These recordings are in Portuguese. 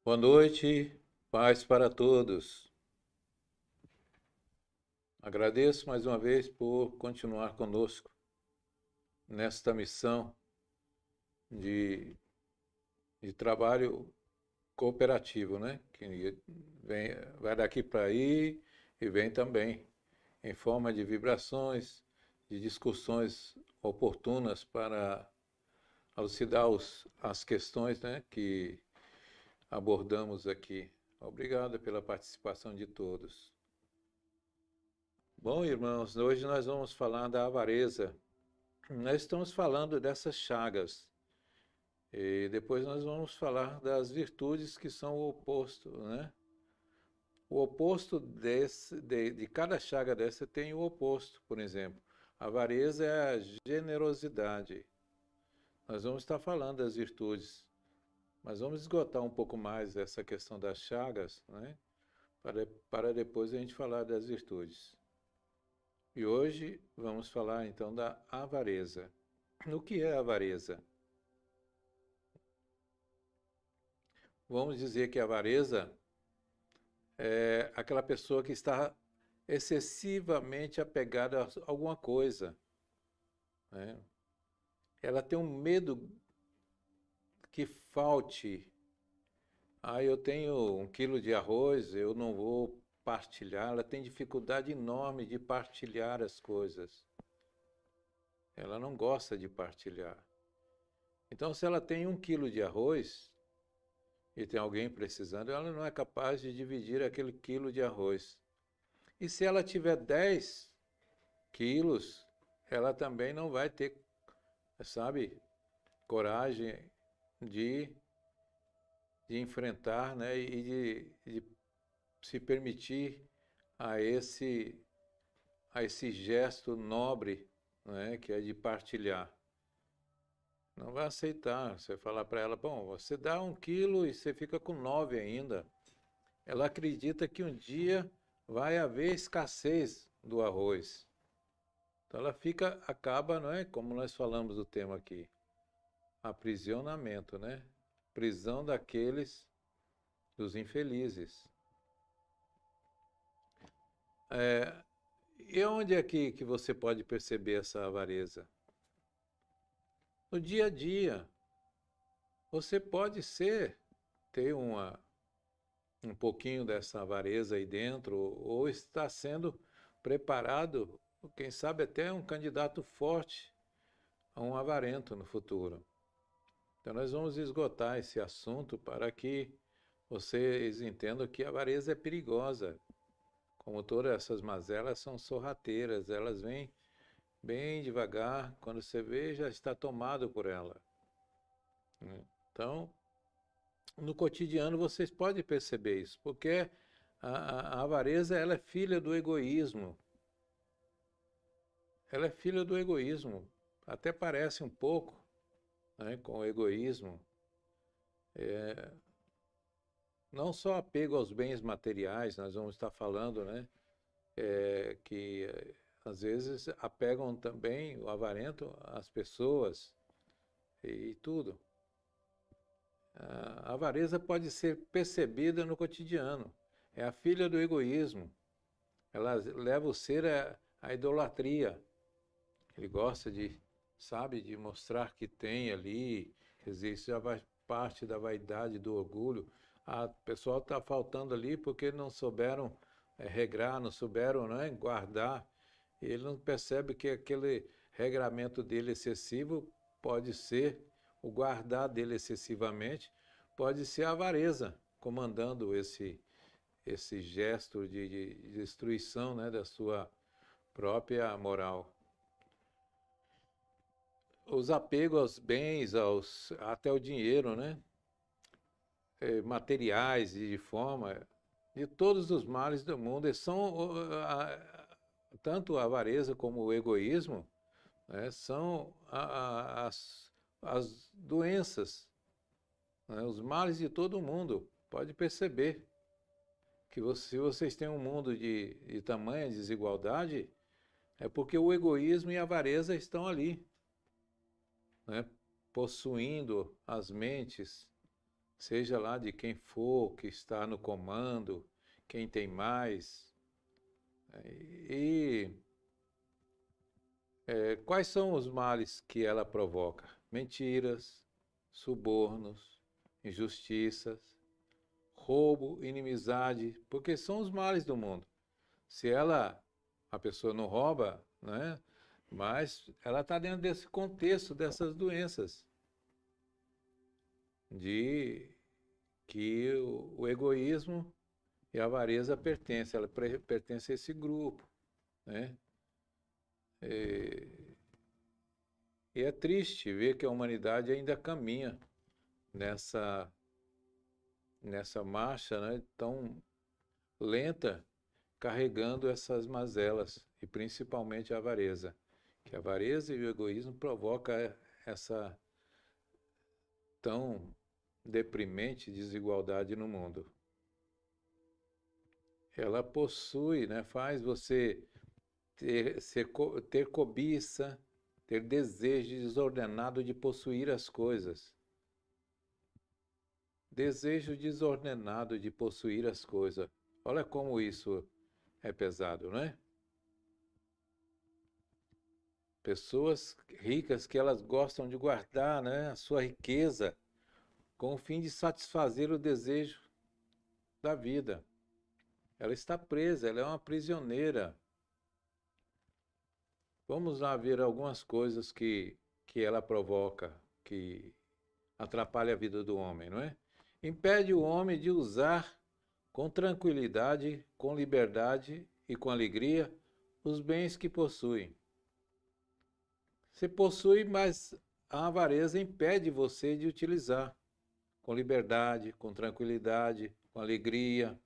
Boa noite, paz para todos. Agradeço mais uma vez por continuar conosco nesta missão de, de trabalho cooperativo, né? Que vem, vai daqui para aí e vem também em forma de vibrações, de discussões oportunas para elucidar as questões, né, que abordamos aqui. Obrigado pela participação de todos. Bom, irmãos, hoje nós vamos falar da avareza. Nós estamos falando dessas chagas. E depois nós vamos falar das virtudes que são o oposto, né? O oposto de cada chaga dessa tem o oposto, por exemplo. A avareza é a generosidade. Nós vamos estar falando das virtudes, mas vamos esgotar um pouco mais essa questão das chagas, né? Para depois a gente falar das virtudes. E hoje vamos falar então da avareza. O que é avareza? Vamos dizer que a avareza é aquela pessoa que está excessivamente apegada a alguma coisa, né? Ela tem um medo que falte. Ah, eu tenho 1 quilo de arroz, eu não vou partilhar. Ela tem dificuldade enorme de partilhar as coisas. Ela não gosta de partilhar. Então, se ela tem 1 quilo de arroz e tem alguém precisando, ela não é capaz de dividir aquele quilo de arroz. E se ela tiver 10 quilos, ela também não vai ter, sabe, coragem de, de enfrentar, né, e de se permitir a esse gesto nobre, né, que é de partilhar. Não vai aceitar. Você falar para ela, bom, você dá 1 quilo e você fica com 9 ainda. Ela acredita que um dia vai haver escassez do arroz. Então ela acaba, não é? Como nós falamos do tema aqui, aprisionamento, né? Prisão dos infelizes. É, e onde é que você pode perceber essa avareza? No dia a dia. Você pode ter um pouquinho dessa avareza aí dentro, ou está sendo preparado, quem sabe até um candidato forte a um avarento no futuro. Então nós vamos esgotar esse assunto para que vocês entendam que a avareza é perigosa. Como todas essas mazelas são sorrateiras, elas vêm bem devagar, quando você vê já está tomado por ela, né? Então, no cotidiano vocês podem perceber isso, porque a avareza ela é filha do egoísmo. Ela é filha do egoísmo. Até parece um pouco, né, com o egoísmo. Não só apego aos bens materiais, nós vamos estar falando, né, que às vezes apegam também o avarento às pessoas e tudo. A avareza pode ser percebida no cotidiano. É a filha do egoísmo. Ela leva o ser à idolatria. Ele gosta de, sabe, de mostrar que tem ali, quer dizer, isso já faz parte da vaidade, do orgulho. A pessoa está faltando ali porque não souberam regrar, não souberam, né, guardar. Ele não percebe que aquele regramento dele excessivo pode ser, o guardar dele excessivamente, pode ser a avareza comandando esse gesto de destruição, né, da sua própria moral. Os apegos aos bens, até o dinheiro, né? Materiais e de forma, de todos os males do mundo, eles são, tanto a avareza como o egoísmo, né, são as doenças, né, os males de todo o mundo. Pode perceber que se vocês têm um mundo de tamanha desigualdade, é porque o egoísmo e a avareza estão ali, né, possuindo as mentes, seja lá de quem for que está no comando, quem tem mais. E quais são os males que ela provoca? Mentiras, subornos, injustiças, roubo, inimizade, porque são os males do mundo. Se a pessoa não rouba, né? Mas ela está dentro desse contexto, dessas doenças, de que o egoísmo e a avareza pertencem, ela pertence a esse grupo, né? E, e é triste ver que a humanidade ainda caminha nessa, nessa marcha, né, tão lenta, carregando essas mazelas, e principalmente a avareza. Que a avareza e o egoísmo provocam essa tão deprimente desigualdade no mundo. Ela possui, né, faz você ter cobiça, ter desejo desordenado de possuir as coisas. Desejo desordenado de possuir as coisas. Olha como isso é pesado, não é? Pessoas ricas que elas gostam de guardar, né, a sua riqueza com o fim de satisfazer o desejo da vida. Ela está presa, ela é uma prisioneira. Vamos lá ver algumas coisas que ela provoca, que atrapalha a vida do homem, não é? Impede o homem de usar com tranquilidade, com liberdade e com alegria os bens que possui. Você possui, mas a avareza impede você de utilizar com liberdade, com tranquilidade, com alegria.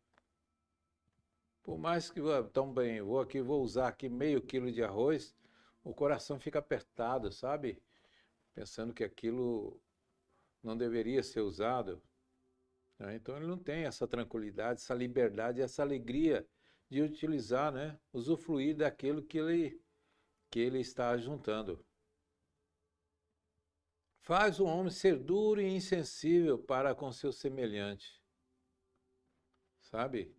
Por mais que, tão bem, vou usar aqui meio quilo de arroz, o coração fica apertado, sabe? Pensando que aquilo não deveria ser usado. Né? Então ele não tem essa tranquilidade, essa liberdade, essa alegria de utilizar, né? Usufruir daquilo que ele está juntando. Faz o homem ser duro e insensível para com seu semelhante. Sabe?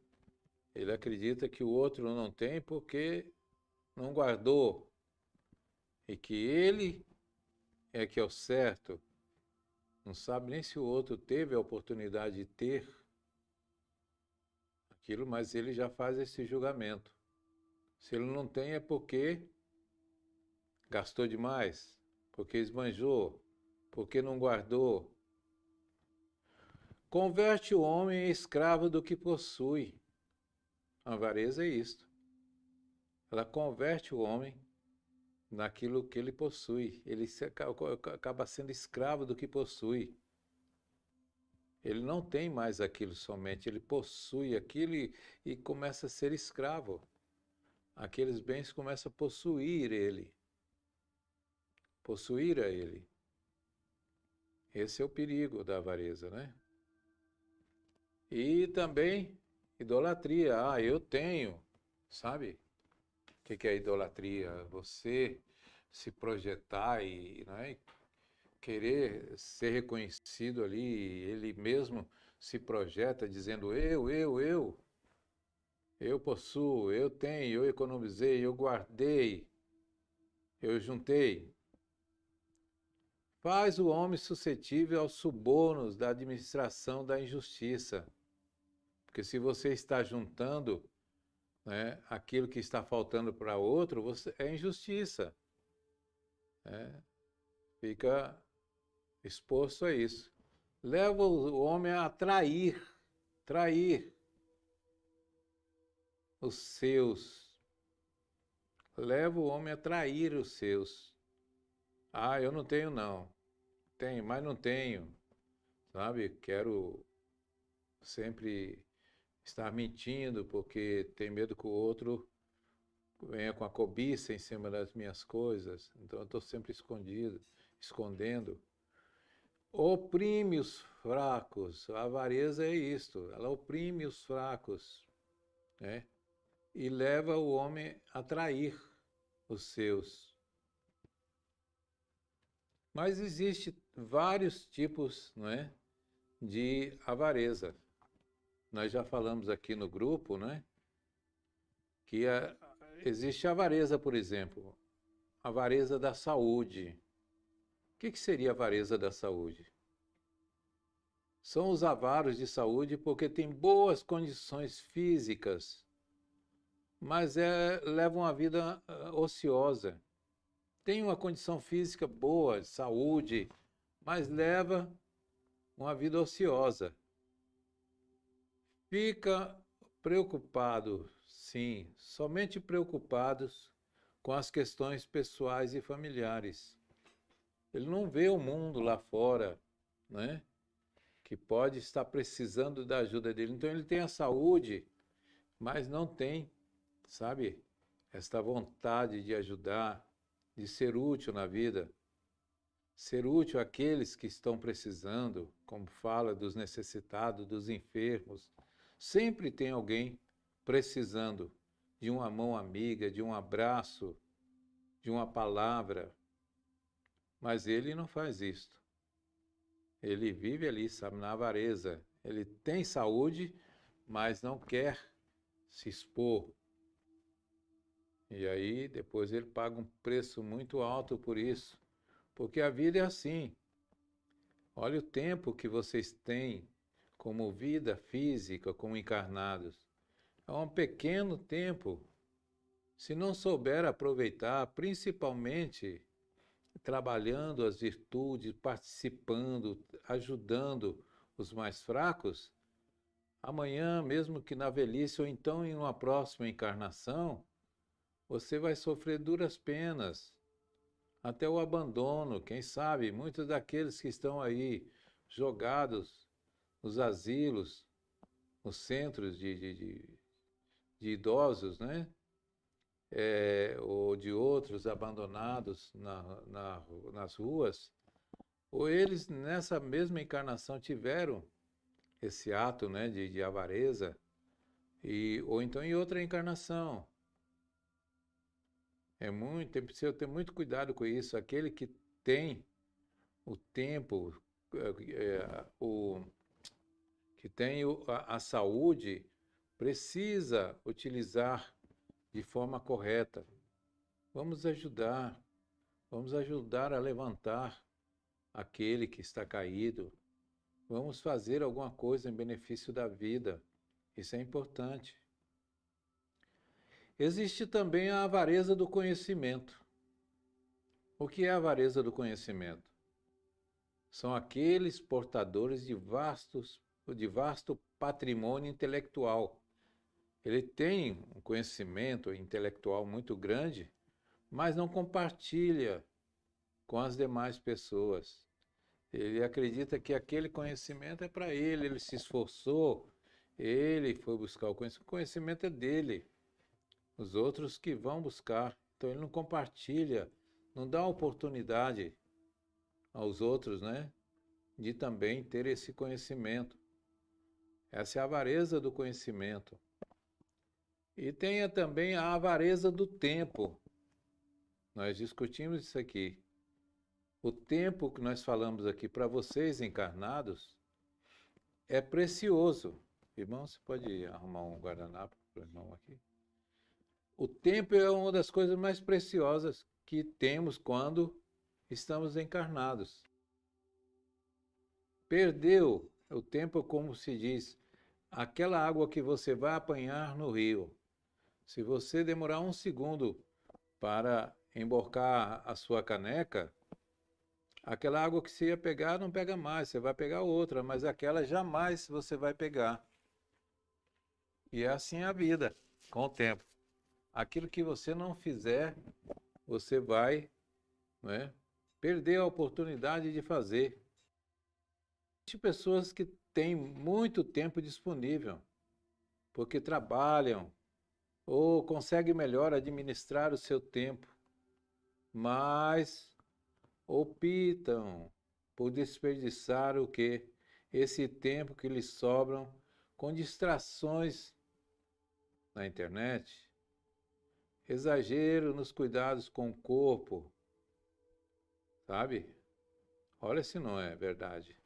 Ele acredita que o outro não tem porque não guardou e que ele é que é o certo. Não sabe nem se o outro teve a oportunidade de ter aquilo, mas ele já faz esse julgamento. Se ele não tem é porque gastou demais, porque esbanjou, porque não guardou. Converte o homem em escravo do que possui. A avareza é isto. Ela converte o homem naquilo que ele possui. Ele acaba sendo escravo do que possui. Ele não tem mais aquilo somente, ele possui aquilo e começa a ser escravo. Aqueles bens começam a possuir ele. Possuir a ele. Esse é o perigo da avareza, né? E também idolatria. Ah, eu tenho, sabe? O que é idolatria? Você se projetar e, né, querer ser reconhecido ali, ele mesmo se projeta dizendo eu possuo, eu tenho, eu economizei, eu guardei, eu juntei. Faz o homem suscetível aos subornos da administração da injustiça. Porque se você está juntando, né, aquilo que está faltando para outro, é injustiça. Né? Fica exposto a isso. Leva o homem a trair os seus. Leva o homem a trair os seus. Ah, eu não tenho não. Tenho, mas não tenho. Sabe? Quero sempre estar mentindo porque tem medo que o outro venha com a cobiça em cima das minhas coisas. Então eu estou sempre escondendo. Oprime os fracos. A avareza é isto. Ela oprime os fracos, né? E leva o homem a trair os seus. Mas existe vários tipos, não é, de avareza. Nós já falamos aqui no grupo, né, que existe a avareza, por exemplo, a avareza da saúde. O que seria a avareza da saúde? São os avaros de saúde porque têm boas condições físicas, mas levam uma vida ociosa. Tem uma condição física boa, saúde, mas leva uma vida ociosa. Fica preocupado, sim, somente preocupados com as questões pessoais e familiares. Ele não vê o mundo lá fora, né, que pode estar precisando da ajuda dele. Então ele tem a saúde, mas não tem, sabe, esta vontade de ajudar, de ser útil na vida. Ser útil àqueles que estão precisando, como fala dos necessitados, dos enfermos. Sempre tem alguém precisando de uma mão amiga, de um abraço, de uma palavra. Mas ele não faz isto. Ele vive ali, sabe, na avareza. Ele tem saúde, mas não quer se expor. E aí depois ele paga um preço muito alto por isso. Porque a vida é assim. Olha o tempo que vocês têm como vida física, como encarnados. É um pequeno tempo. Se não souber aproveitar, principalmente trabalhando as virtudes, participando, ajudando os mais fracos, amanhã, mesmo que na velhice ou então em uma próxima encarnação, você vai sofrer duras penas, até o abandono. Quem sabe, muitos daqueles que estão aí jogados nos asilos, nos centros de idosos, né? Ou de outros abandonados nas ruas, ou eles nessa mesma encarnação tiveram esse ato, né, de avareza, ou então em outra encarnação. Tem precisa ter muito cuidado com isso. Aquele que tem o tempo, que tem a saúde, precisa utilizar de forma correta. Vamos ajudar a levantar aquele que está caído. Vamos fazer alguma coisa em benefício da vida. Isso é importante. Existe também a avareza do conhecimento. O que é a avareza do conhecimento? São aqueles portadores de vasto patrimônio intelectual. Ele tem um conhecimento intelectual muito grande, mas não compartilha com as demais pessoas. Ele acredita que aquele conhecimento é para ele, ele se esforçou, ele foi buscar o conhecimento é dele. Os outros que vão buscar. Então ele não compartilha, não dá oportunidade aos outros, né, de também ter esse conhecimento. Essa é a avareza do conhecimento. E tenha também a avareza do tempo. Nós discutimos isso aqui. O tempo que nós falamos aqui para vocês encarnados é precioso. Irmão, você pode arrumar um guardanapo para o irmão aqui? O tempo é uma das coisas mais preciosas que temos quando estamos encarnados. Perdeu o tempo, como se diz, aquela água que você vai apanhar no rio. Se você demorar um segundo para emborcar a sua caneca, aquela água que você ia pegar não pega mais, você vai pegar outra, mas aquela jamais você vai pegar. E é assim a vida, com o tempo. Aquilo que você não fizer, você vai, né, perder a oportunidade de fazer. Existem pessoas que têm muito tempo disponível, porque trabalham ou conseguem melhor administrar o seu tempo, mas optam por desperdiçar o quê? Esse tempo que lhes sobram com distrações na internet, exagero nos cuidados com o corpo, sabe? Olha se não é verdade.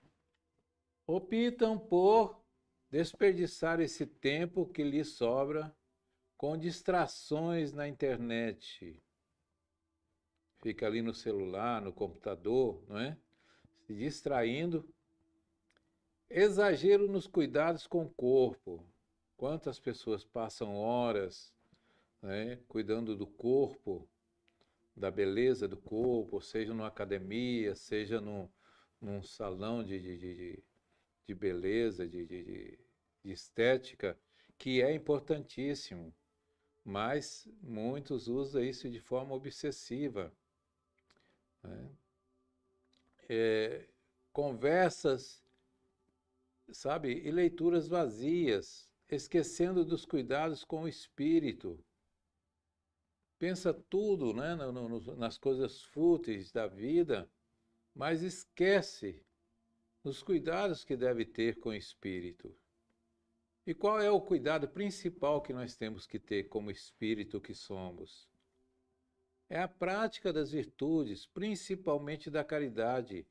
optam por desperdiçar esse tempo que lhes sobra com distrações na internet. Fica ali no celular, no computador, não é? Se distraindo. Exagero nos cuidados com o corpo. Quantas pessoas passam horas, né, cuidando do corpo, da beleza do corpo, seja numa academia, seja num salão de beleza, de estética, que é importantíssimo, mas muitos usam isso de forma obsessiva, né? Conversas, sabe, e leituras vazias, esquecendo dos cuidados com o espírito. Pensa tudo, né, nas coisas fúteis da vida, mas esquece dos cuidados que deve ter com o espírito. E qual é o cuidado principal que nós temos que ter como espírito que somos? É a prática das virtudes, principalmente da caridade,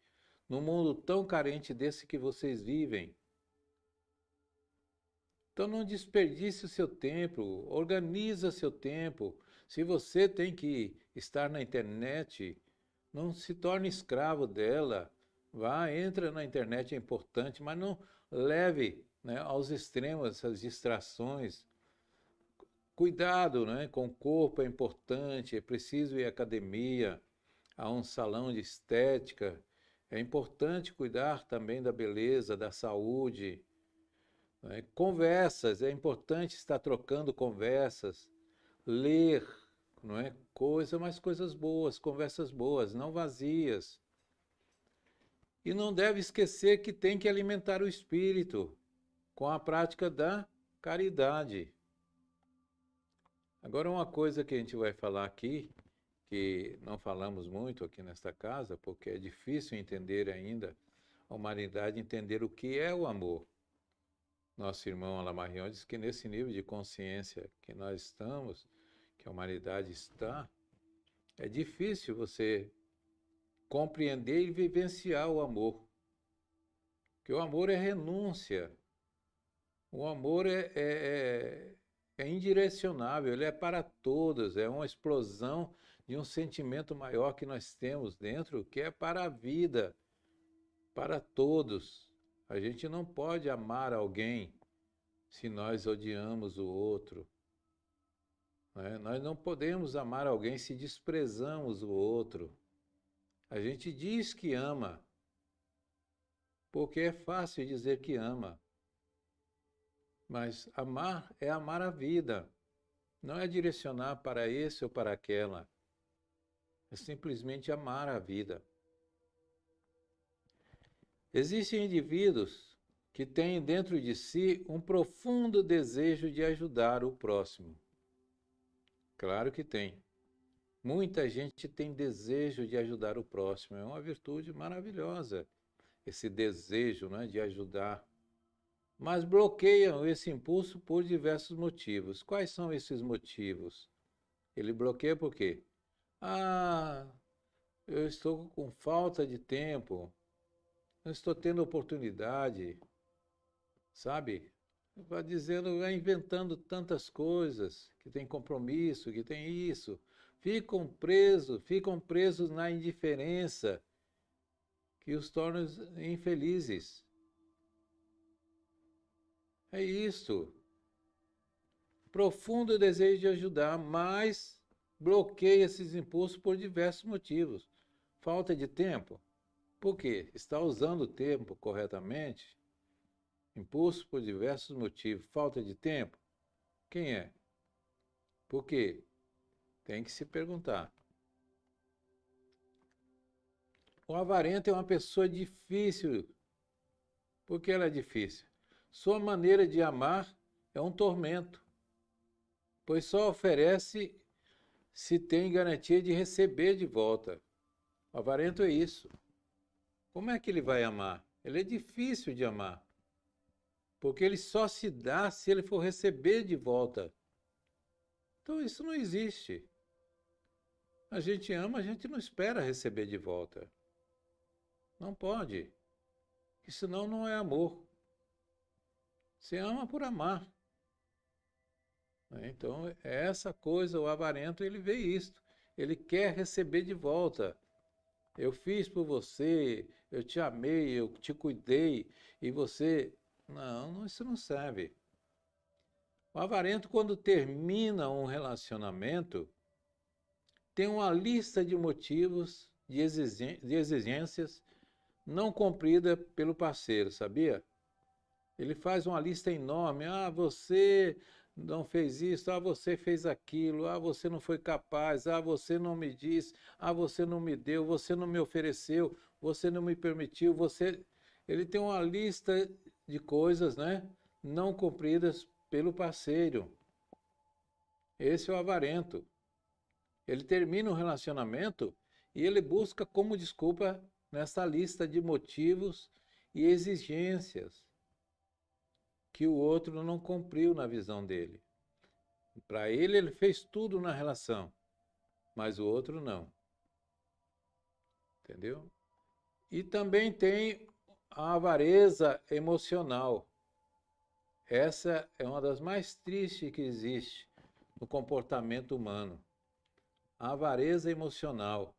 num mundo tão carente desse que vocês vivem. Então não desperdice o seu tempo, organiza seu tempo. Se você tem que estar na internet, não se torne escravo dela. Vá, entra na internet, é importante, mas não leve, né, aos extremos essas distrações. Cuidado, né, com o corpo é importante, é preciso ir à academia, a um salão de estética. É importante cuidar também da beleza, da saúde, né? Conversas, é importante estar trocando conversas, ler, não é? Coisa, mas coisas boas, conversas boas, não vazias. E não deve esquecer que tem que alimentar o espírito com a prática da caridade. Agora, uma coisa que a gente vai falar aqui, que não falamos muito aqui nesta casa, porque é difícil entender ainda, a humanidade entender o que é o amor. Nosso irmão Alamarrião diz que nesse nível de consciência que nós estamos, que a humanidade está, é difícil você compreender e vivenciar o amor. Porque o amor é renúncia. O amor é indirecionável, ele é para todos, é uma explosão de um sentimento maior que nós temos dentro, que é para a vida, para todos. A gente não pode amar alguém se nós odiamos o outro, né? Nós não podemos amar alguém se desprezamos o outro. A gente diz que ama, porque é fácil dizer que ama. Mas amar é amar a vida. Não é direcionar para esse ou para aquela. É simplesmente amar a vida. Existem indivíduos que têm dentro de si um profundo desejo de ajudar o próximo. Claro que tem. Muita gente tem desejo de ajudar o próximo. É uma virtude maravilhosa, esse desejo, né, de ajudar. Mas bloqueiam esse impulso por diversos motivos. Quais são esses motivos? Ele bloqueia por quê? Ah, eu estou com falta de tempo, não estou tendo oportunidade, sabe? Vai dizendo, vai inventando tantas coisas, que tem compromisso, que tem isso. Ficam presos na indiferença, que os torna infelizes. É isso. Profundo desejo de ajudar, mas bloqueia esses impulsos por diversos motivos. Falta de tempo. Por quê? Está usando o tempo corretamente? Impulso por diversos motivos. Falta de tempo? Quem é? Por quê? Tem que se perguntar. O avarento é uma pessoa difícil. Por que ela é difícil? Sua maneira de amar é um tormento, pois só oferece se tem garantia de receber de volta. O avarento é isso. Como é que ele vai amar? Ele é difícil de amar, porque ele só se dá se ele for receber de volta. Então isso não existe. A gente ama, a gente não espera receber de volta. Não pode. que senão não é amor. Você ama por amar. Né? Então, é essa coisa, o avarento, ele vê isto. Ele quer receber de volta. Eu fiz por você, eu te amei, eu te cuidei, e você... Não, isso não serve. O avarento, quando termina um relacionamento, tem uma lista de motivos, de exigências não cumprida pelo parceiro, sabia? Ele faz uma lista enorme. Ah, você não fez isso, ah, você fez aquilo, ah, você não foi capaz, ah, você não me disse, ah, você não me deu, você não me ofereceu, você não me permitiu, você... Ele tem uma lista de coisas, né, não cumpridas pelo parceiro. Esse é o avarento. Ele termina um relacionamento e ele busca como desculpa nessa lista de motivos e exigências que o outro não cumpriu na visão dele. Para ele, ele fez tudo na relação, mas o outro não. Entendeu? E também tem a avareza emocional. Essa é uma das mais tristes que existe no comportamento humano. A avareza emocional.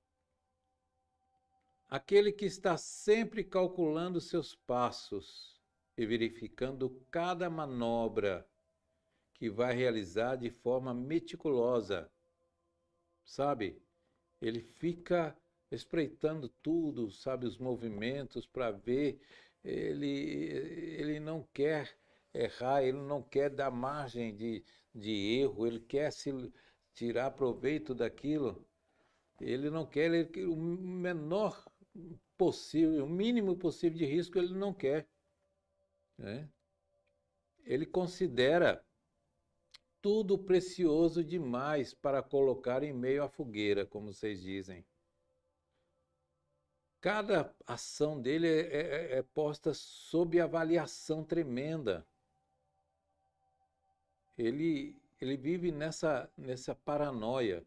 Aquele que está sempre calculando seus passos e verificando cada manobra que vai realizar de forma meticulosa, sabe? Ele fica espreitando tudo, sabe, os movimentos para ver. Ele não quer errar, ele não quer dar margem de erro, ele quer se tirar proveito daquilo. Ele não quer o menor possível, o mínimo possível de risco ele não quer, né? Ele considera tudo precioso demais para colocar em meio à fogueira, como vocês dizem. Cada ação dele é posta sob avaliação tremenda. Ele vive nessa paranoia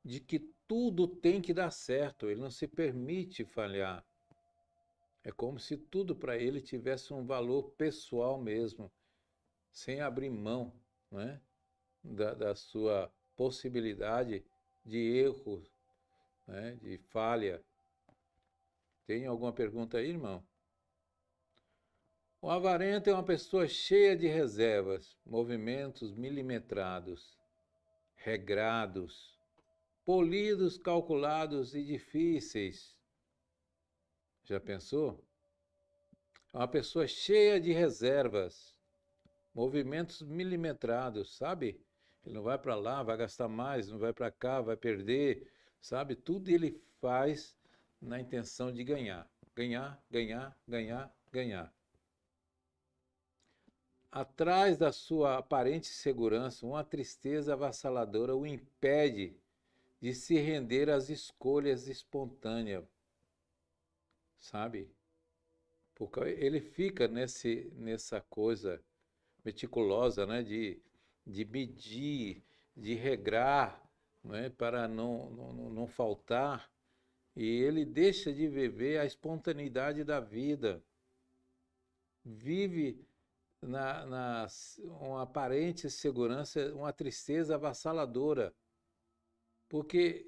de que tudo tem que dar certo, ele não se permite falhar. É como se tudo para ele tivesse um valor pessoal mesmo, sem abrir mão, né, da sua possibilidade de erro, né, de falha. Tem alguma pergunta aí, irmão? O avarento é uma pessoa cheia de reservas, movimentos milimetrados, regrados, polidos, calculados e difíceis. Já pensou? É uma pessoa cheia de reservas, movimentos milimetrados, sabe? Ele não vai para lá, vai gastar mais, não vai para cá, vai perder, sabe? Tudo ele faz na intenção de ganhar. Ganhar, ganhar, ganhar, ganhar. Atrás da sua aparente segurança, uma tristeza avassaladora o impede de se render às escolhas espontâneas, sabe? Porque ele fica nessa coisa meticulosa, né, de medir, de regrar, né, para não faltar, e ele deixa de viver a espontaneidade da vida, vive uma aparente segurança, uma tristeza avassaladora, porque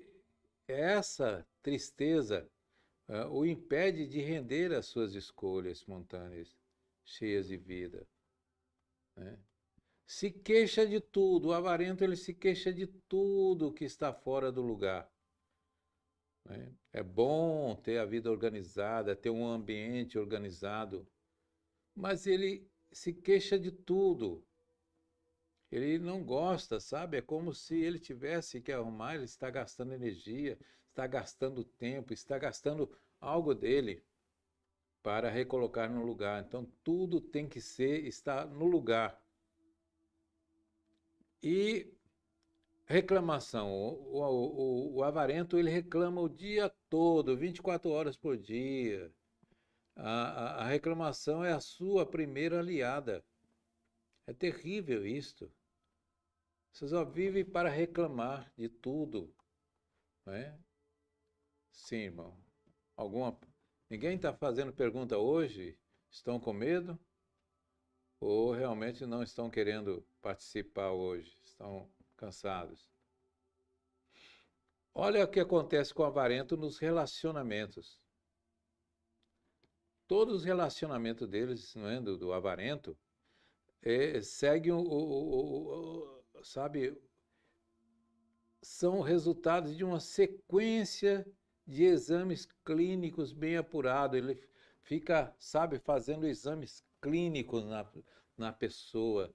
essa tristeza o impede de render às suas escolhas espontâneas, cheias de vida, né? Se queixa de tudo, o avarento ele se queixa de tudo que está fora do lugar, né? É bom ter a vida organizada, ter um ambiente organizado, mas ele se queixa de tudo. Ele não gosta, sabe? É como se ele tivesse que arrumar, ele está gastando energia, está gastando tempo, está gastando algo dele para recolocar no lugar. Então tudo tem que estar no lugar. E reclamação. O avarento ele reclama o dia todo, 24 horas por dia. A reclamação é a sua primeira aliada. É terrível isto. Você só vive para reclamar de tudo, né? Sim, irmão. Alguma Ninguém está fazendo pergunta hoje? Estão com medo? Ou realmente não estão querendo participar hoje? Estão cansados? Olha o que acontece com o avarento nos relacionamentos. Todos os relacionamentos deles, não é, do avarento, seguem sabe, são resultados de uma sequência de exames clínicos bem apurados. Ele fica, sabe, fazendo exames clínicos na pessoa.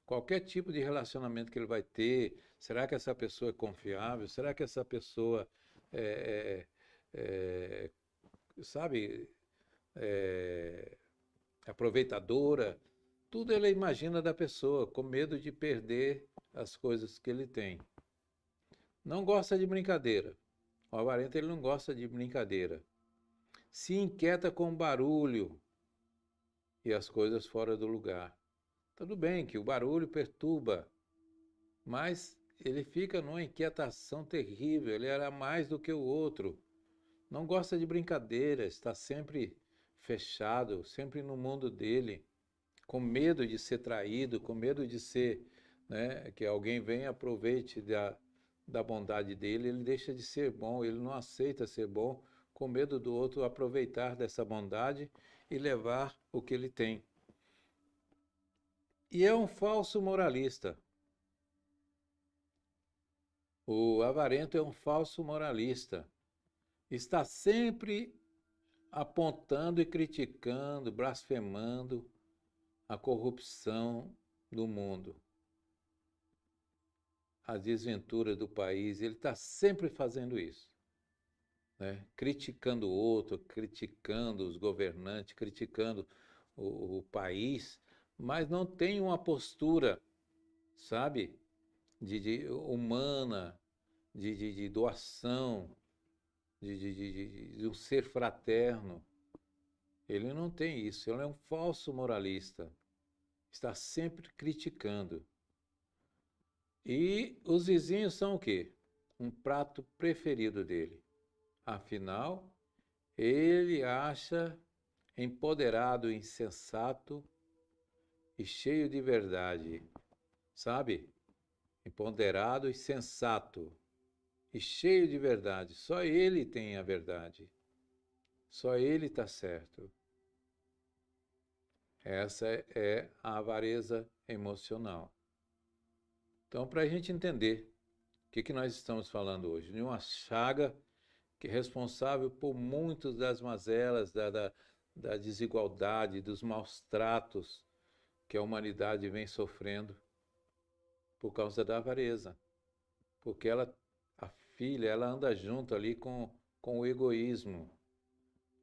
Qualquer tipo de relacionamento que ele vai ter, será que essa pessoa é confiável? Será que essa pessoa sabe, é aproveitadora? Tudo ele imagina da pessoa, com medo de perder as coisas que ele tem. Não gosta de brincadeira. O avarento ele não gosta de brincadeira. Se inquieta com barulho e as coisas fora do lugar. Tudo bem que o barulho perturba, mas ele fica numa inquietação terrível, ele era mais do que o outro. Não gosta de brincadeira, está sempre fechado, sempre no mundo dele, com medo de ser traído, com medo de ser, né, que alguém venha e aproveite da bondade dele, ele deixa de ser bom, ele não aceita ser bom, com medo do outro aproveitar dessa bondade e levar o que ele tem. E é um falso moralista. O avarento é um falso moralista. Está sempre apontando e criticando, blasfemando a corrupção do mundo, a desventura do país. Ele está sempre fazendo isso, né? Criticando o outro, criticando os governantes, criticando o país, mas não tem uma postura, sabe, de humana, de doação, de um ser fraterno. Ele não tem isso, ele é um falso moralista, está sempre criticando. E os vizinhos são o quê? Um prato preferido dele. Afinal, ele acha empoderado, insensato e cheio de verdade, sabe? Empoderado e sensato e cheio de verdade. Só ele tem a verdade. Só ele está certo. Essa é a avareza emocional. Então, para a gente entender o que nós estamos falando hoje, de uma chaga que é responsável por muitas das mazelas, da desigualdade, dos maus tratos que a humanidade vem sofrendo por causa da avareza. Porque a filha, ela anda junto ali com o egoísmo.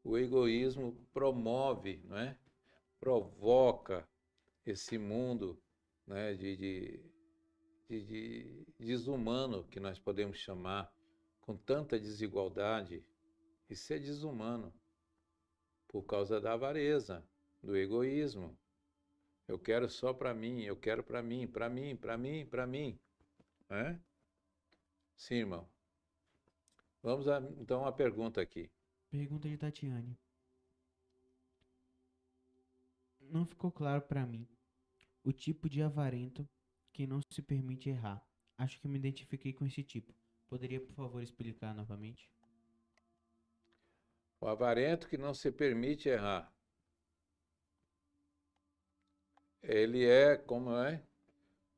O egoísmo promove, não é? Provoca esse mundo, né, de desumano, que nós podemos chamar, com tanta desigualdade. Isso é desumano, por causa da avareza, do egoísmo. Eu quero só para mim, eu quero para mim, para mim, para mim, para mim. É? Sim, irmão. Vamos então à pergunta aqui. Pergunta de Tatiane. Não ficou claro para mim o tipo de avarento que não se permite errar. Acho que me identifiquei com esse tipo. Poderia, por favor, explicar novamente? O avarento que não se permite errar. Ele é, como é?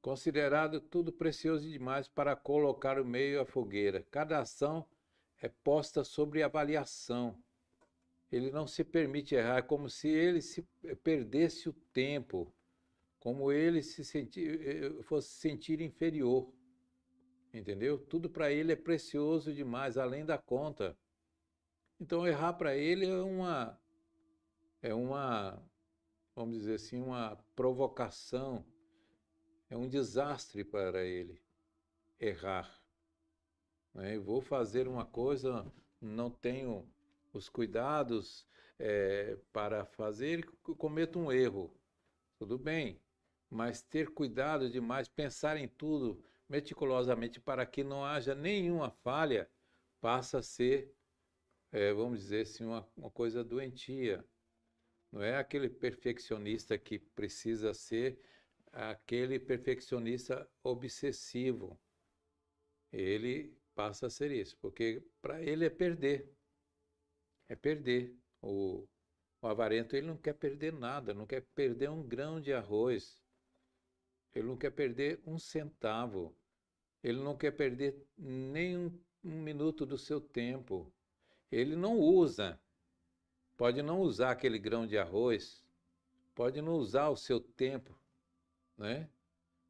Considerado tudo precioso demais para colocar o meio à fogueira. Cada ação é posta sobre avaliação. Ele não se permite errar, é como se ele se perdesse o tempo, como ele fosse sentir inferior, entendeu? Tudo para ele é precioso demais, além da conta. Então errar para ele é uma, vamos dizer assim, uma provocação, é um desastre para ele errar. Né? Eu vou fazer uma coisa, não tenho os cuidados para fazer e cometo um erro. Tudo bem, mas ter cuidado demais, pensar em tudo meticulosamente para que não haja nenhuma falha, passa a ser vamos dizer assim, uma coisa doentia. Não é aquele perfeccionista que precisa ser aquele perfeccionista obsessivo. Ele passa a ser isso, porque para ele é perder. É perder. O avarento ele não quer perder nada, não quer perder um grão de arroz, ele não quer perder um centavo, ele não quer perder nem um minuto do seu tempo. Ele não usa, pode não usar aquele grão de arroz, pode não usar o seu tempo, né?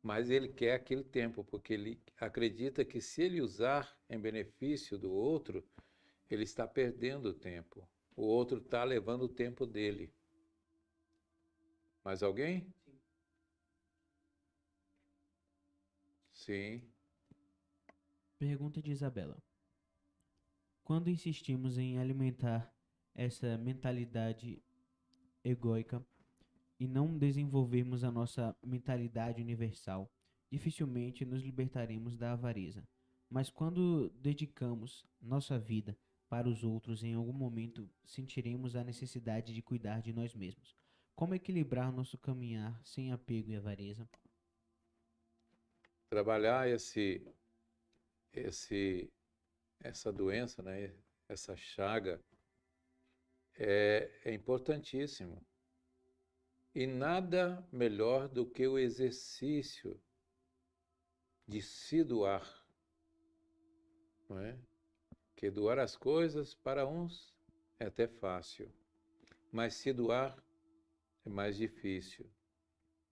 Mas ele quer aquele tempo, porque ele acredita que se ele usar em benefício do outro, ele está perdendo o tempo. O outro está levando o tempo dele. Mais alguém? Sim. Pergunta de Isabela. Quando insistimos em alimentar essa mentalidade egóica e não desenvolvermos a nossa mentalidade universal, dificilmente nos libertaremos da avareza. Mas quando dedicamos nossa vida para os outros, em algum momento sentiremos a necessidade de cuidar de nós mesmos. Como equilibrar nosso caminhar sem apego e avareza? Trabalhar esse, essa doença, né? Essa chaga, é importantíssimo. E nada melhor do que o exercício de se doar, não é? Que doar as coisas para uns é até fácil, mas se doar é mais difícil.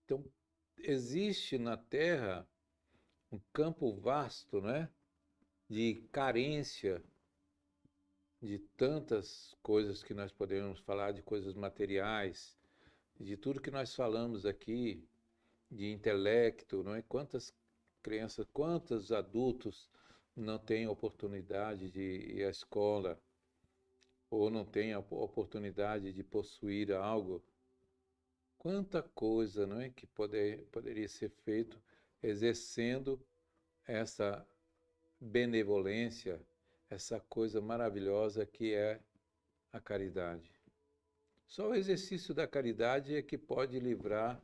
Então, existe na Terra um campo vasto, não é? De carência de tantas coisas que nós podemos falar, de coisas materiais, de tudo que nós falamos aqui, de intelecto, não é? Quantas crianças, quantos adultos não têm oportunidade de ir à escola ou não têm a oportunidade de possuir algo? Quanta coisa, não é, que poderia ser feito exercendo essa benevolência, essa coisa maravilhosa que é a caridade. Só o exercício da caridade é que pode livrar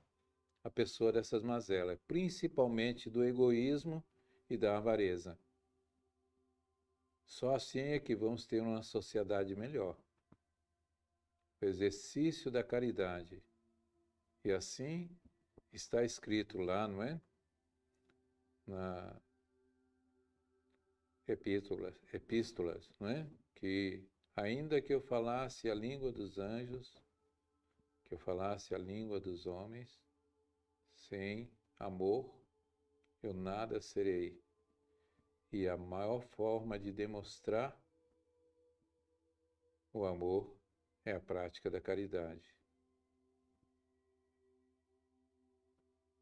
a pessoa dessas mazelas, principalmente do egoísmo e da avareza. Só assim é que vamos ter uma sociedade melhor. O exercício da caridade. E assim está escrito lá, não é? Na epístolas, não é? Que ainda que eu falasse a língua dos anjos, que eu falasse a língua dos homens, sem amor, eu nada serei. E a maior forma de demonstrar o amor é a prática da caridade.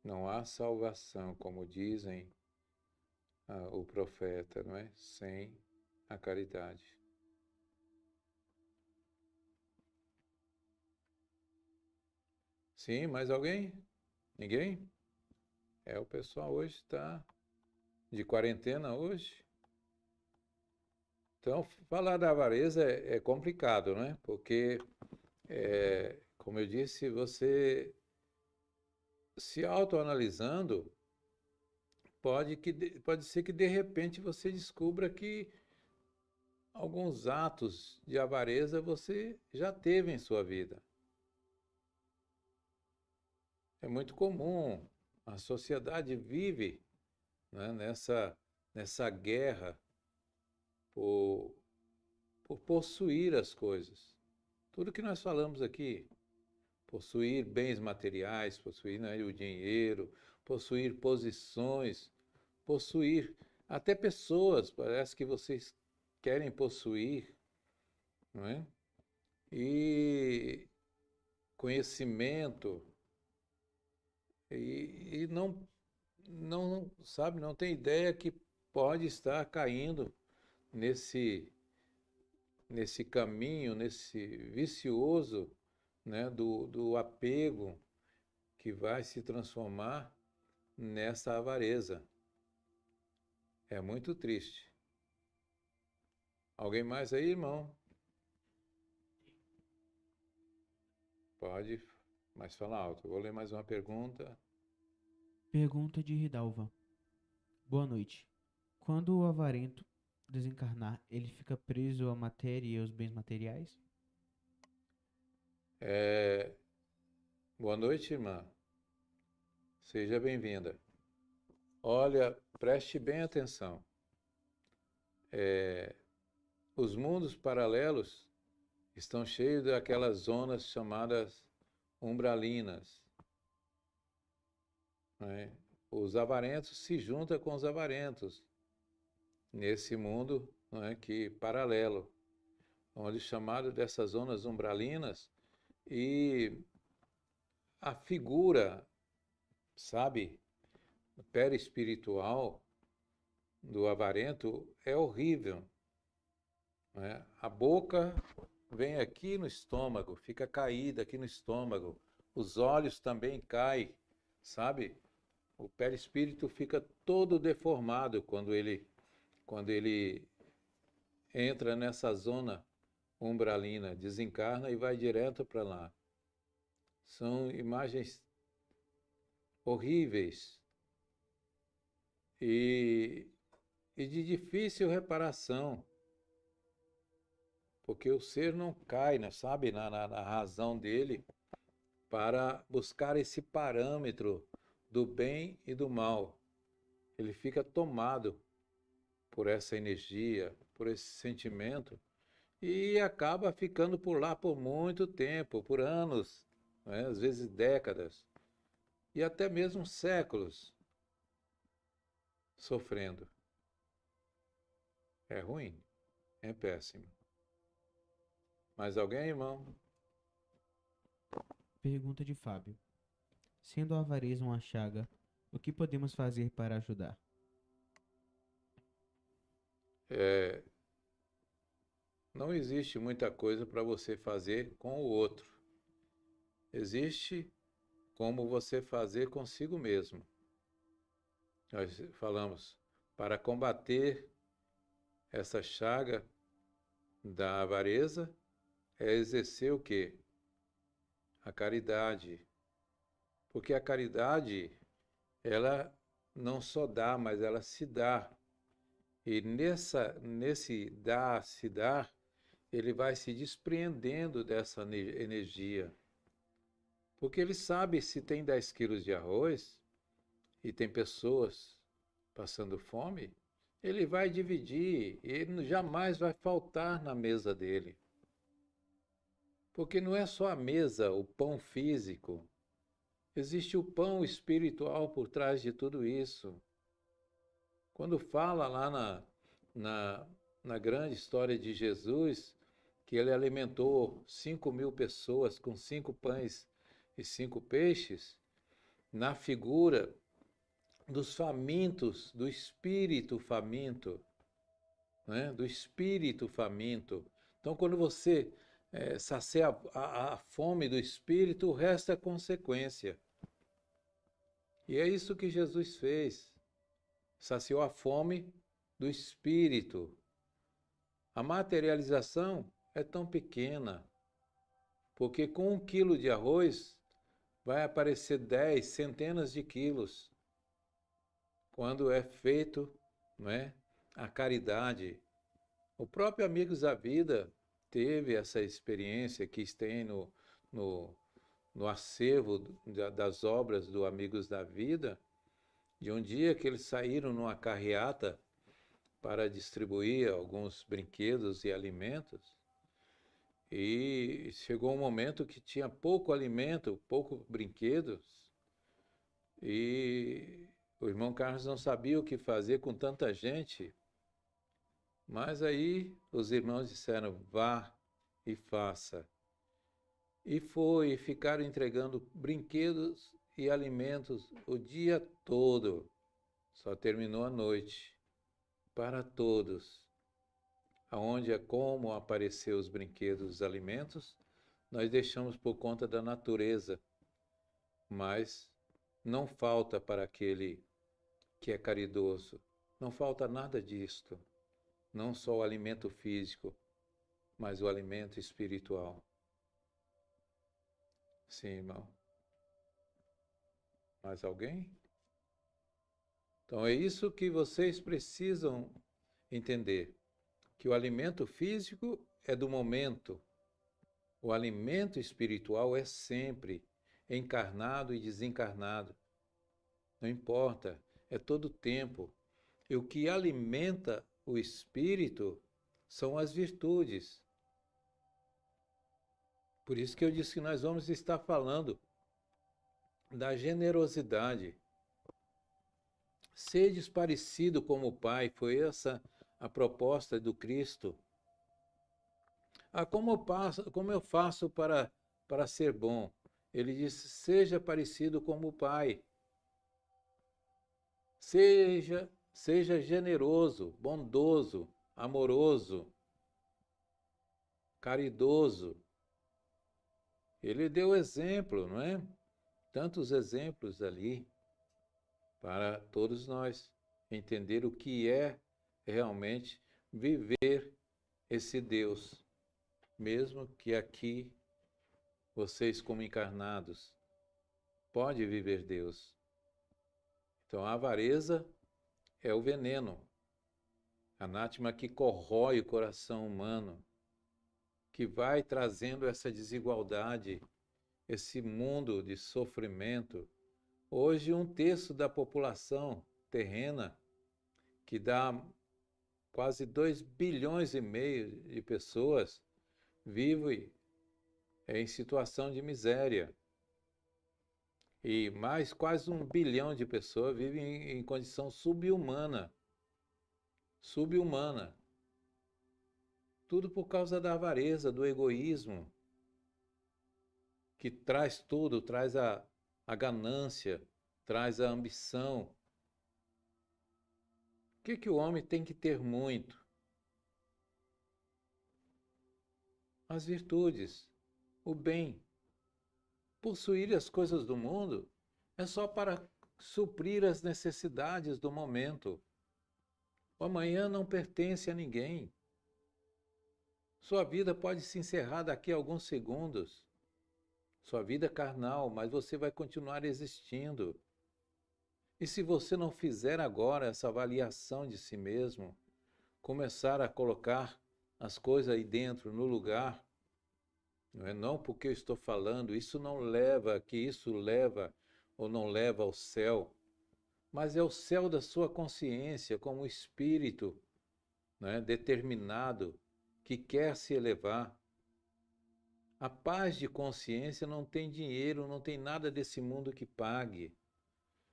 Não há salvação, como dizem o profeta, não é? Sem a caridade. Sim, mais alguém? Ninguém? O pessoal hoje está de quarentena hoje. Então, falar da avareza é complicado, né? Porque, como eu disse, você se autoanalisando, pode ser que de repente você descubra que alguns atos de avareza você já teve em sua vida. É muito comum, a sociedade vive, né, nessa guerra por, por possuir as coisas. Tudo que nós falamos aqui, possuir bens materiais, possuir, né, o dinheiro, possuir posições, possuir até pessoas, parece que vocês querem possuir, não é? E conhecimento, e não, sabe, não tem ideia que pode estar caindo nesse, nesse caminho, nesse vicioso, né, do apego que vai se transformar nessa avareza. É muito triste. Alguém mais aí, irmão? Pode, mas fala alto. Eu vou ler mais uma pergunta. Pergunta de Ridalva. Boa noite. Quando o avarento desencarnar, ele fica preso à matéria e aos bens materiais? Boa noite, irmã. Seja bem-vinda. Olha, preste bem atenção. Os mundos paralelos estão cheios daquelas zonas chamadas umbralinas, né? Os avarentos se juntam com os avarentos nesse mundo, não é, que paralelo, onde chamado dessas zonas umbralinas, e a figura, sabe, perispiritual do avarento é horrível, né? A boca vem aqui no estômago, fica caída aqui no estômago, os olhos também caem, sabe? O perispírito fica todo deformado quando ele entra nessa zona umbralina, desencarna e vai direto para lá. São imagens horríveis e de difícil reparação, porque o ser não cai, né, sabe, na razão dele para buscar esse parâmetro do bem e do mal. Ele fica tomado por essa energia, por esse sentimento, e acaba ficando por lá por muito tempo, por anos, né? Às vezes décadas, e até mesmo séculos, sofrendo. É ruim, é péssimo. Mais alguém, irmão? Pergunta de Fábio. Sendo a avareza uma chaga, o que podemos fazer para ajudar? Não existe muita coisa para você fazer com o outro. Existe como você fazer consigo mesmo. Nós falamos, para combater essa chaga da avareza, é exercer o quê? A caridade. Porque a caridade, ela não só dá, mas ela se dá. E nesse dar, se dar, ele vai se despreendendo dessa energia. Porque ele sabe se tem 10 quilos de arroz e tem pessoas passando fome, ele vai dividir, e ele jamais vai faltar na mesa dele. Porque não é só a mesa, o pão físico. Existe o pão espiritual por trás de tudo isso. Quando fala lá na grande história de Jesus, que ele alimentou 5.000 pessoas com 5 pães e 5 peixes, na figura dos famintos, do espírito faminto, né? Do espírito faminto. Então, quando você sacia a fome do espírito, o resto é consequência. E é isso que Jesus fez. Saciou a fome do espírito. A materialização é tão pequena, porque com 1 quilo de arroz vai aparecer 10, centenas de quilos, quando é feito, não é, a caridade. O próprio Amigos da Vida teve essa experiência que tem no acervo das obras do Amigos da Vida, de um dia que eles saíram numa carreata para distribuir alguns brinquedos e alimentos, e chegou um momento que tinha pouco alimento, pouco brinquedos, e o irmão Carlos não sabia o que fazer com tanta gente, mas aí os irmãos disseram, vá e faça. E foi, e ficaram entregando brinquedos e alimentos o dia todo. Só terminou a noite, para todos. Aonde é como aparecer os brinquedos, os alimentos, nós deixamos por conta da natureza, mas não falta para aquele que é caridoso, não falta nada disto, não só o alimento físico, mas o alimento espiritual. Sim, irmão. Mais alguém? Então é isso que vocês precisam entender, que o alimento físico é do momento, o alimento espiritual é sempre encarnado e desencarnado. Não importa, é todo tempo. E o que alimenta o espírito são as virtudes. Por isso que eu disse que nós vamos estar falando da generosidade. Sedes parecido como o Pai, foi essa a proposta do Cristo. Ah, como eu faço para ser bom? Ele disse: seja parecido como o Pai. Seja generoso, bondoso, amoroso, caridoso. Ele deu exemplo, não é? Tantos exemplos ali para todos nós entender o que é realmente viver esse Deus, mesmo que aqui vocês como encarnados pode viver Deus. Então a avareza é o veneno, anátema que corrói o coração humano, que vai trazendo essa desigualdade, esse mundo de sofrimento. Hoje, 1/3 da população terrena, que dá quase 2,5 bilhões de pessoas, vive em situação de miséria. E mais quase 1 bilhão de pessoas vivem em condição subhumana. Subhumana. Tudo por causa da avareza, do egoísmo, que traz tudo, traz a ganância, traz a ambição. O que o homem tem que ter muito? As virtudes, o bem. Possuir as coisas do mundo é só para suprir as necessidades do momento. O amanhã não pertence a ninguém. Sua vida pode se encerrar daqui a alguns segundos. Sua vida é carnal, mas você vai continuar existindo. E se você não fizer agora essa avaliação de si mesmo, começar a colocar as coisas aí dentro, no lugar, não é não porque eu estou falando, isso não leva, que isso leva ou não leva ao céu, mas é o céu da sua consciência como espírito, né, determinado, que quer se elevar. A paz de consciência não tem dinheiro, não tem nada desse mundo que pague.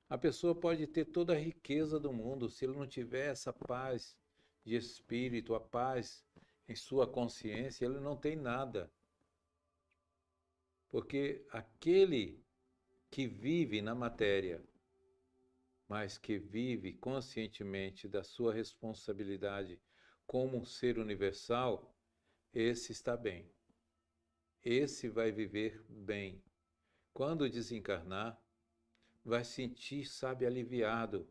A pessoa pode ter toda a riqueza do mundo, se ele não tiver essa paz de espírito, a paz em sua consciência, ele não tem nada. Porque aquele que vive na matéria, mas que vive conscientemente da sua responsabilidade como um ser universal, esse está bem. Esse vai viver bem. Quando desencarnar, vai sentir, sabe, aliviado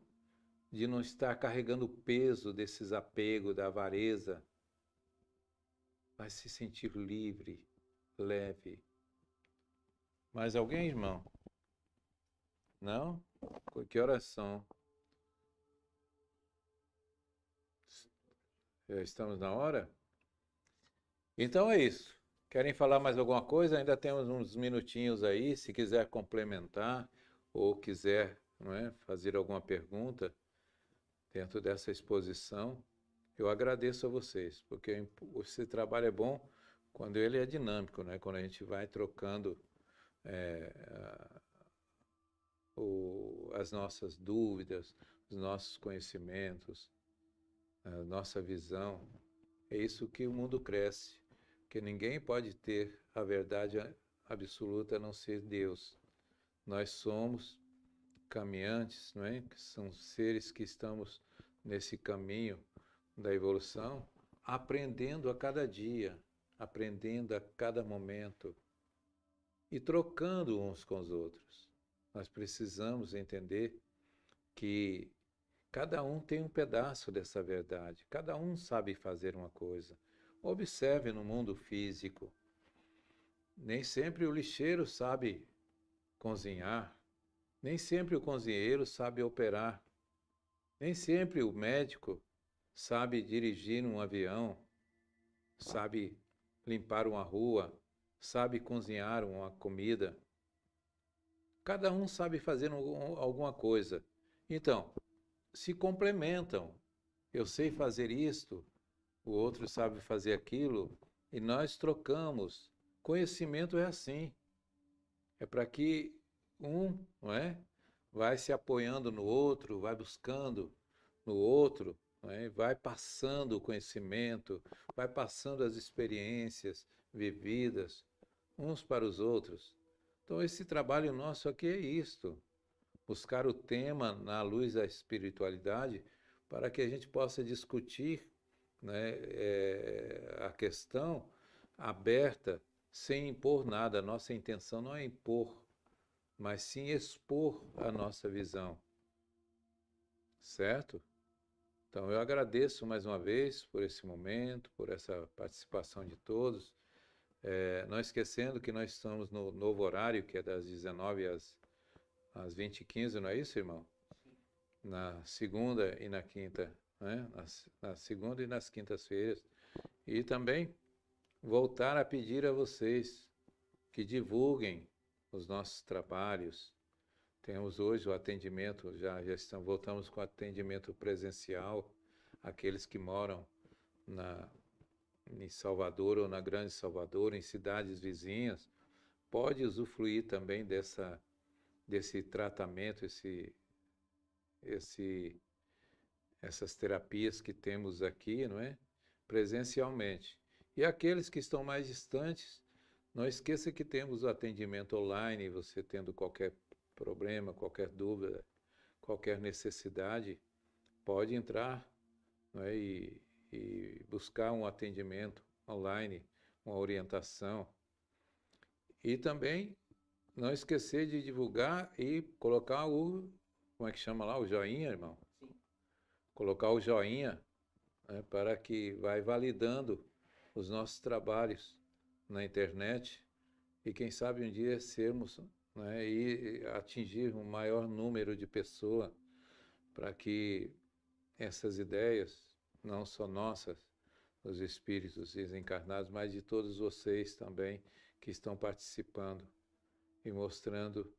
de não estar carregando o peso desses apegos, da avareza. Vai se sentir livre, leve. Mais alguém, irmão? Não? Que horas são? Estamos na hora? Então é isso. Querem falar mais alguma coisa? Ainda temos uns minutinhos aí, se quiser complementar ou quiser, não é, fazer alguma pergunta dentro dessa exposição, eu agradeço a vocês, porque esse trabalho é bom quando ele é dinâmico, né? Quando a gente vai trocando as nossas dúvidas, os nossos conhecimentos, a nossa visão. É isso que o mundo cresce, porque ninguém pode ter a verdade absoluta a não ser Deus. Nós somos caminhantes, não é? Que são seres que estamos nesse caminho da evolução, aprendendo a cada dia, aprendendo a cada momento e trocando uns com os outros. Nós precisamos entender que cada um tem um pedaço dessa verdade, cada um sabe fazer uma coisa. Observe no mundo físico. Nem sempre o lixeiro sabe cozinhar, nem sempre o cozinheiro sabe operar, nem sempre o médico sabe dirigir um avião, sabe limpar uma rua, sabe cozinhar uma comida. Cada um sabe fazer alguma coisa. Então, se complementam. Eu sei fazer isto, o outro sabe fazer aquilo, e nós trocamos. Conhecimento é assim. É para que um, não é, vai se apoiando no outro, vai buscando no outro, não é, vai passando o conhecimento, vai passando as experiências vividas uns para os outros. Então, esse trabalho nosso aqui é isto: buscar o tema na luz da espiritualidade para que a gente possa discutir, né, a questão aberta, sem impor nada. A nossa intenção não é impor, mas sim expor a nossa visão, certo? Então eu agradeço mais uma vez por esse momento, por essa participação de todos. Não esquecendo que nós estamos no novo horário, que é das 19 às 20h15, não é isso, irmão? Na segunda e na quinta, né? Na segunda e nas quintas-feiras. E também voltar a pedir a vocês que divulguem os nossos trabalhos. Temos hoje o atendimento, voltamos com o atendimento presencial, aqueles que moram em Salvador ou na Grande Salvador, em cidades vizinhas, pode usufruir também desse tratamento, essas terapias que temos aqui, não é? Presencialmente. E aqueles que estão mais distantes, não esqueça que temos o atendimento online. Você tendo qualquer problema, qualquer dúvida, qualquer necessidade, pode entrar, não é? E buscar um atendimento online, uma orientação. E também não esquecer de divulgar e colocar como é que chama lá? O joinha, irmão? Sim. Colocar o joinha, né, para que vai validando os nossos trabalhos na internet e quem sabe um dia sermos, né, e atingir um maior número de pessoas para que essas ideias, não só nossas, os espíritos desencarnados, mas de todos vocês também que estão participando e mostrando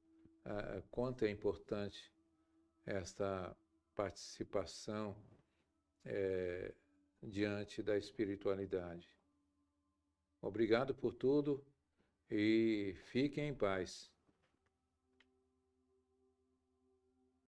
quanto é importante esta participação diante da espiritualidade. Obrigado por tudo e fiquem em paz.